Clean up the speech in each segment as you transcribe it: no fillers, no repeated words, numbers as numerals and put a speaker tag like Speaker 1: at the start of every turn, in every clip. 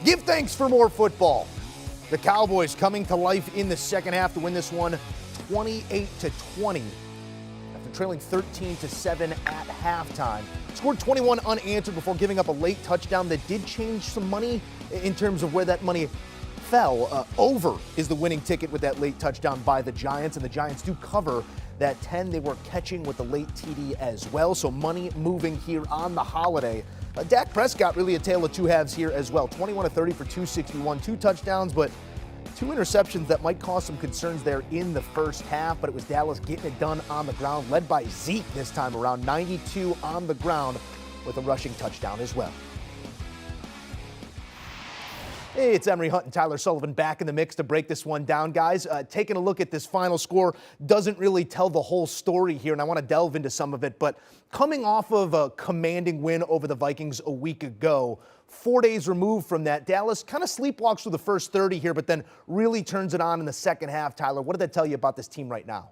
Speaker 1: Give thanks for more football. The Cowboys coming to life in the second half to win this one 28-20 after trailing 13-7 at halftime. Scored 21 unanswered before giving up a late touchdown that did change some money in terms of where that money fell. Over is the winning ticket with that late touchdown by the Giants, and the Giants do cover that 10 they were catching with the late TD as well. So money moving here on the holiday. Dak Prescott really a tale of two halves here as well. 21 of 30 for 261, 2 touchdowns, but 2 interceptions that might cause some concerns there in the first half. But it was Dallas getting it done on the ground, led by Zeke this time around, 92 on the ground with a rushing touchdown as well. Hey, it's Emory Hunt and Tyler Sullivan back in the mix to break this one down, guys. Taking a look at this final score doesn't really tell the whole story here, and I want to delve into some of it. But coming off of a commanding win over the Vikings a week ago, 4 days removed from that, Dallas kind of sleepwalks through the first 30 here, but then really turns it on in the second half. Tyler, what did that tell you about this team right now?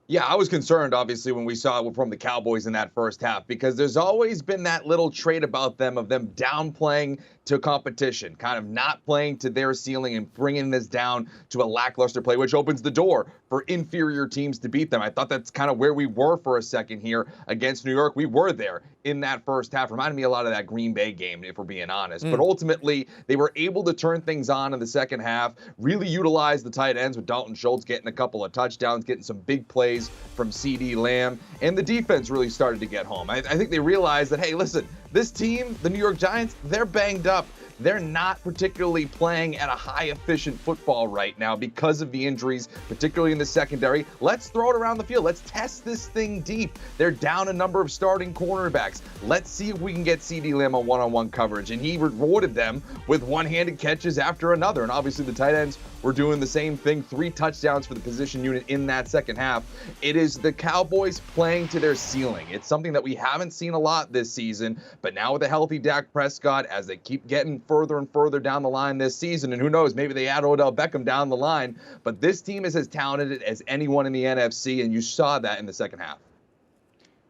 Speaker 2: Yeah, I was concerned, obviously, when we saw it from the Cowboys in that first half, because there's always been that little trait about them of them downplaying to competition, kind of not playing to their ceiling and bringing this down to a lackluster play, which opens the door for inferior teams to beat them. I thought that's kind of where we were for a second here against New York. We were there in that first half. Reminded me a lot of that Green Bay game, if we're being honest. But ultimately, they were able to turn things on in the second half, really utilize the tight ends with Dalton Schultz getting a couple of touchdowns, getting some big plays from CD Lamb, and the defense really started to get home. I think they realized that, hey, listen, this team, the New York Giants, they're banged up. They're not particularly playing at a high efficient football right now because of the injuries, particularly in the secondary. Let's throw it around the field. Let's test this thing deep. They're down a number of starting cornerbacks. Let's see if we can get CD Lamb on one-on-one coverage. And he rewarded them with one-handed catches after another. And obviously the tight ends were doing the same thing. 3 touchdowns for the position unit in that second half. It is the Cowboys playing to their ceiling. It's something that we haven't seen a lot this season, but now with a healthy Dak Prescott, as they keep getting further and further down the line this season, and who knows, maybe they add Odell Beckham down the line, but this team is as talented as anyone in the NFC, and you saw that in the second half.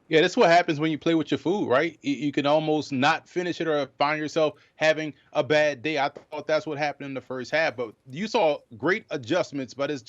Speaker 3: Yeah, that's what happens when you play with your food, right? You can almost not finish it or find yourself having a bad day. I thought that's what happened in the first half, but you saw great adjustments by this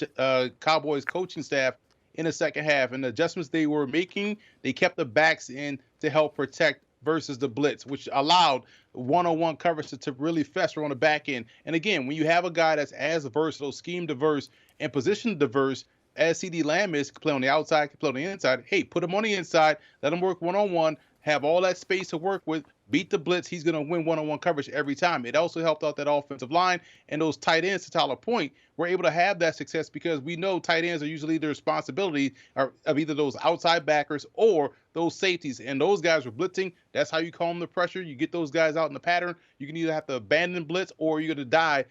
Speaker 3: Cowboys coaching staff in the second half, and the adjustments they were making, they kept the backs in to help protect versus the blitz, which allowed one-on-one coverage to really fester on the back end. And again, when you have a guy that's as versatile, scheme diverse, and position diverse as CD Lamb is, can play on the outside, can play on the inside, hey, put him on the inside, let him work one-on-one, have all that space to work with, beat the blitz, he's going to win one-on-one coverage every time. It also helped out that offensive line, and those tight ends, to Tyler's point, were able to have that success because we know tight ends are usually the responsibility of either those outside backers or those safeties, and those guys were blitzing. That's how you calm the pressure. You get those guys out in the pattern. You can either have to abandon blitz or you're going to die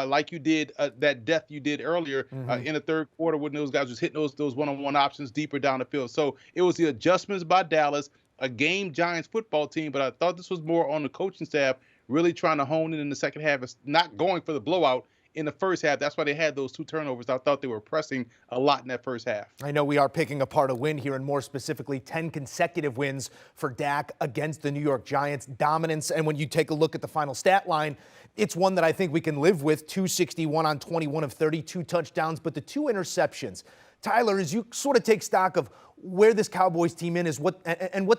Speaker 3: like you did that death you did earlier in the third quarter when those guys was hitting those one-on-one options deeper down the field. So it was the adjustments by Dallas, a game Giants football team, but I thought this was more on the coaching staff really trying to hone in the second half. It's not going for the blowout in the first half. That's why they had those 2 turnovers. I thought they were pressing a lot in that first half.
Speaker 1: I know we are picking apart a win here, and more specifically 10 consecutive wins for Dak against the New York Giants. Dominance, and when you take a look at the final stat line, it's one that I think we can live with. 261 on 21 of 32 touchdowns, but the 2 interceptions. Tyler, as you sort of take stock of where this Cowboys team is what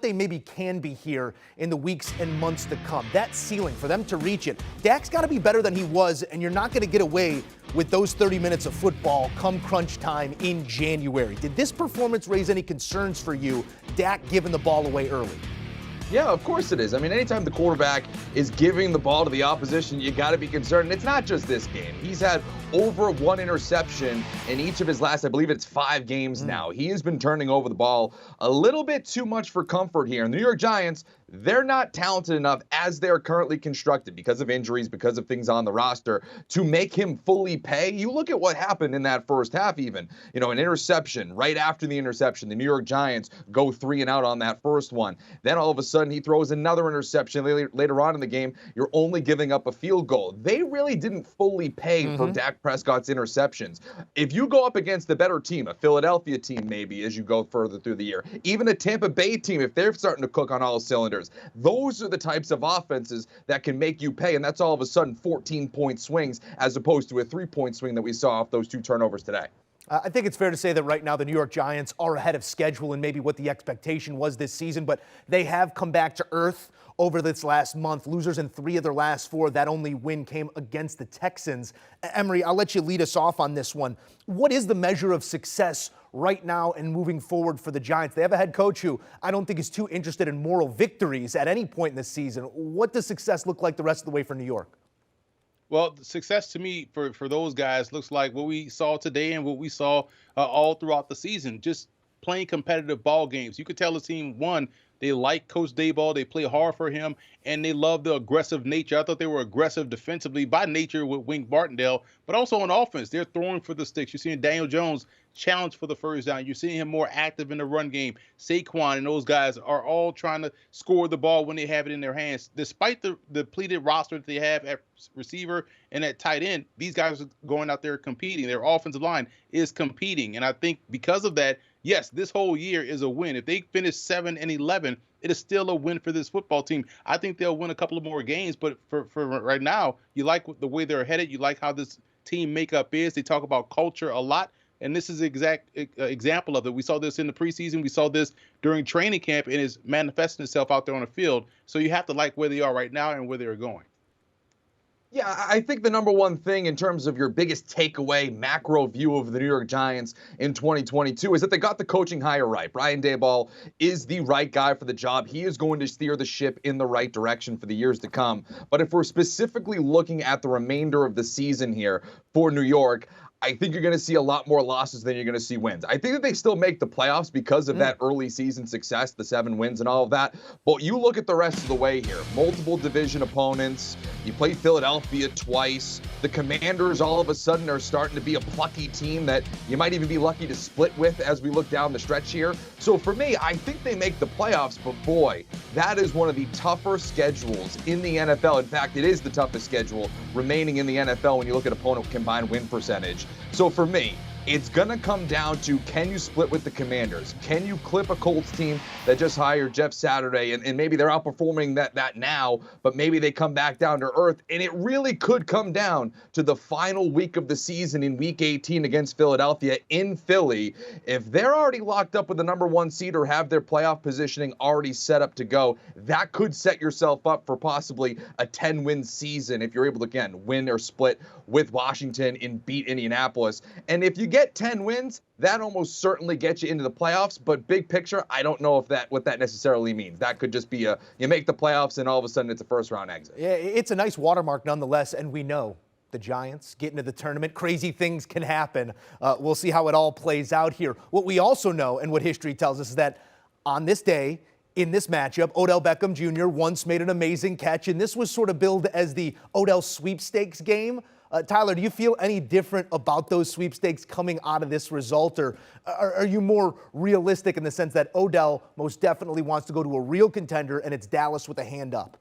Speaker 1: they maybe can be here in the weeks and months to come, that ceiling, for them to reach it, Dak's got to be better than he was, and you're not going to get away with those 30 minutes of football come crunch time in January. Did this performance raise any concerns for you, Dak giving the ball away early?
Speaker 2: Yeah, of course it is. I mean, anytime the quarterback is giving the ball to the opposition, you got to be concerned. And it's not just this game. He's had over 1 interception in each of his last, I believe it's 5 games now. He has been turning over the ball a little bit too much for comfort here. And the New York Giants, they're not talented enough as they're currently constructed because of injuries, because of things on the roster, to make him fully pay. You look at what happened in that first half even. You know, an interception. Right after the interception, the New York Giants go 3 and out on that first one. Then all of a sudden he throws another interception later on in the game. You're only giving up a field goal. They really didn't fully pay for Dak Prescott's interceptions. If you go up against the better team, a Philadelphia team maybe as you go further through the year, even a Tampa Bay team, if they're starting to cook on all cylinders, years. Those are the types of offenses that can make you pay, and that's all of a sudden 14-point swings as opposed to a 3-point swing that we saw off those 2 turnovers today.
Speaker 1: I think it's fair to say that right now the New York Giants are ahead of schedule and maybe what the expectation was this season, but they have come back to earth over this last month. Losers in 3 of their last 4. That only win came against the Texans. Emory, I'll let you lead us off on this one. What is the measure of success right now and moving forward for the Giants? They have a head coach who I don't think is too interested in moral victories at any point in this season. What does success look like the rest of the way for New York?
Speaker 3: Well, success to me for those guys looks like what we saw today and what we saw all throughout the season, just playing competitive ball games. You could tell the team, one, they like Coach Dayball, they play hard for him, and they love the aggressive nature. I thought they were aggressive defensively by nature with Wink Martindale, but also on offense. They're throwing for the sticks. You're seeing Daniel Jones challenge for the first down. You're seeing him more active in the run game. Saquon and those guys are all trying to score the ball when they have it in their hands. Despite the depleted roster that they have at receiver and at tight end, these guys are going out there competing. Their offensive line is competing. And I think because of that, yes, this whole year is a win. If they finish 7-11, it is still a win for this football team. I think they'll win a couple of more games, but for right now, you like the way they're headed. You like how this team makeup is. They talk about culture a lot. And this is the exact example of it. We saw this in the preseason. We saw this during training camp, and it's manifesting itself out there on the field. So you have to like where they are right now and where they're going.
Speaker 2: Yeah, I think the number one thing in terms of your biggest takeaway macro view of the New York Giants in 2022 is that they got the coaching hire right. Brian Daboll is the right guy for the job. He is going to steer the ship in the right direction for the years to come. But if we're specifically looking at the remainder of the season here for New York, I think you're going to see a lot more losses than you're going to see wins. I think that they still make the playoffs because of that early season success, the 7 wins and all of that. But you look at the rest of the way here. Multiple division opponents. You played Philadelphia twice. The Commanders all of a sudden are starting to be a plucky team that you might even be lucky to split with as we look down the stretch here. So for me, I think they make the playoffs, but boy, that is one of the tougher schedules in the NFL. In fact, it is the toughest schedule remaining in the NFL when you look at opponent combined win percentage. So for me, it's going to come down to, can you split with the Commanders? Can you clip a Colts team that just hired Jeff Saturday, and maybe they're outperforming that now, but maybe they come back down to earth, and it really could come down to the final week of the season in Week 18 against Philadelphia in Philly. If they're already locked up with the number 1 seed or have their playoff positioning already set up to go, that could set yourself up for possibly a 10-win season if you're able to, again, win or split with Washington and beat Indianapolis. And if you get 10 wins, that almost certainly gets you into the playoffs. But big picture, I don't know what that necessarily means. That could just be you make the playoffs and all of a sudden it's a first-round exit.
Speaker 1: Yeah, it's a nice watermark nonetheless, and we know the Giants get into the tournament. Crazy things can happen. We'll see how it all plays out here. What we also know and what history tells us is that on this day, in this matchup, Odell Beckham Jr. once made an amazing catch, and this was sort of billed as the Odell sweepstakes game. Tyler, do you feel any different about those sweepstakes coming out of this result, or are you more realistic in the sense that Odell most definitely wants to go to a real contender and it's Dallas with a hand up?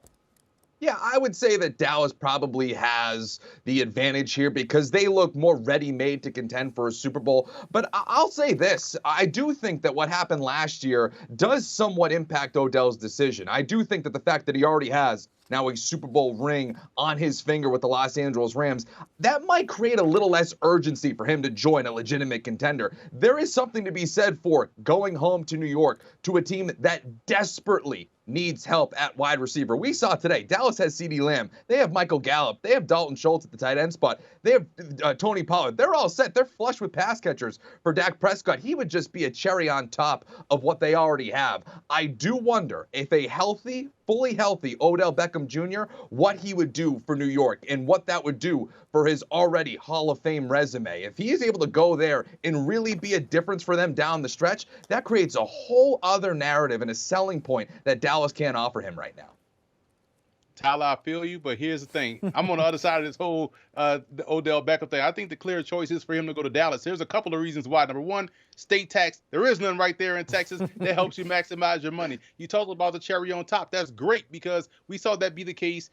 Speaker 2: Yeah, I would say that Dallas probably has the advantage here because they look more ready-made to contend for a Super Bowl. But I'll say this. I do think that what happened last year does somewhat impact Odell's decision. I do think that the fact that he already has now a Super Bowl ring on his finger with the Los Angeles Rams, that might create a little less urgency for him to join a legitimate contender. There is something to be said for going home to New York to a team that desperately needs help at wide receiver. We saw today, Dallas has CeeDee Lamb. They have Michael Gallup. They have Dalton Schultz at the tight end spot. They have Tony Pollard. They're all set. They're flush with pass catchers for Dak Prescott. He would just be a cherry on top of what they already have. I do wonder if a fully healthy Odell Beckham Jr., what he would do for New York and what that would do for his already Hall of Fame resume. If he is able to go there and really be a difference for them down the stretch, that creates a whole other narrative and a selling point that Dallas can't offer him right now.
Speaker 3: Tyler, I feel you, but here's the thing. I'm on the other side of this whole the Odell Beckham thing. I think the clear choice is for him to go to Dallas. There's a couple of reasons why. Number one, state tax. There is none right there in Texas that helps you maximize your money. You talked about the cherry on top. That's great because we saw that be the case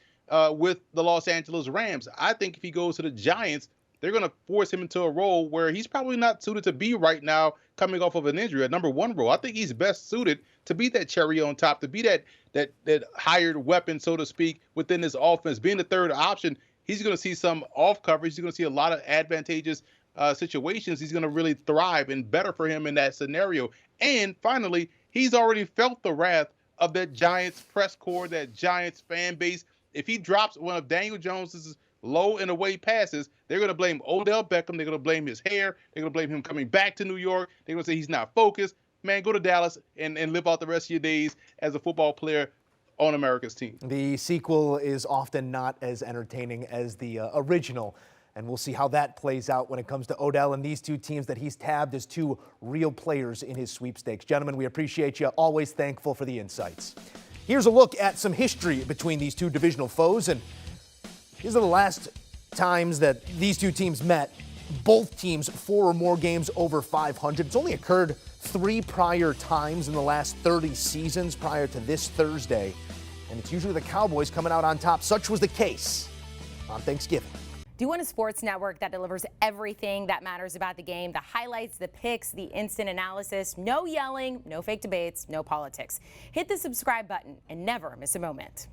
Speaker 3: with the Los Angeles Rams. I think if he goes to the Giants, they're going to force him into a role where he's probably not suited to be right now coming off of an injury, a number one role. I think he's best suited to be that cherry on top, to be that hired weapon, so to speak, within this offense. Being the third option, he's going to see some off coverage. He's going to see a lot of advantageous situations. He's going to really thrive and better for him in that scenario. And finally, he's already felt the wrath of that Giants press corps, that Giants fan base. If he drops one of Daniel Jones's low and away passes, they're going to blame Odell Beckham. They're going to blame his hair. They're going to blame him coming back to New York. They're going to say he's not focused. Man, go to Dallas and live out the rest of your days as a football player on America's team.
Speaker 1: The sequel is often not as entertaining as the original, and we'll see how that plays out when it comes to Odell and these two teams that he's tabbed as two real players in his sweepstakes. Gentlemen, we appreciate you. Always thankful for the insights. Here's a look at some history between these two divisional foes, and these are the last times that these two teams met. Both teams 4 or more games over 500. It's only occurred 3 prior times in the last 30 seasons prior to this Thursday, and it's usually the Cowboys coming out on top. Such was the case on Thanksgiving.
Speaker 4: Do you want a sports network that delivers everything that matters about the game? The highlights, the picks, the instant analysis, no yelling, no fake debates, no politics. Hit the subscribe button and never miss a moment.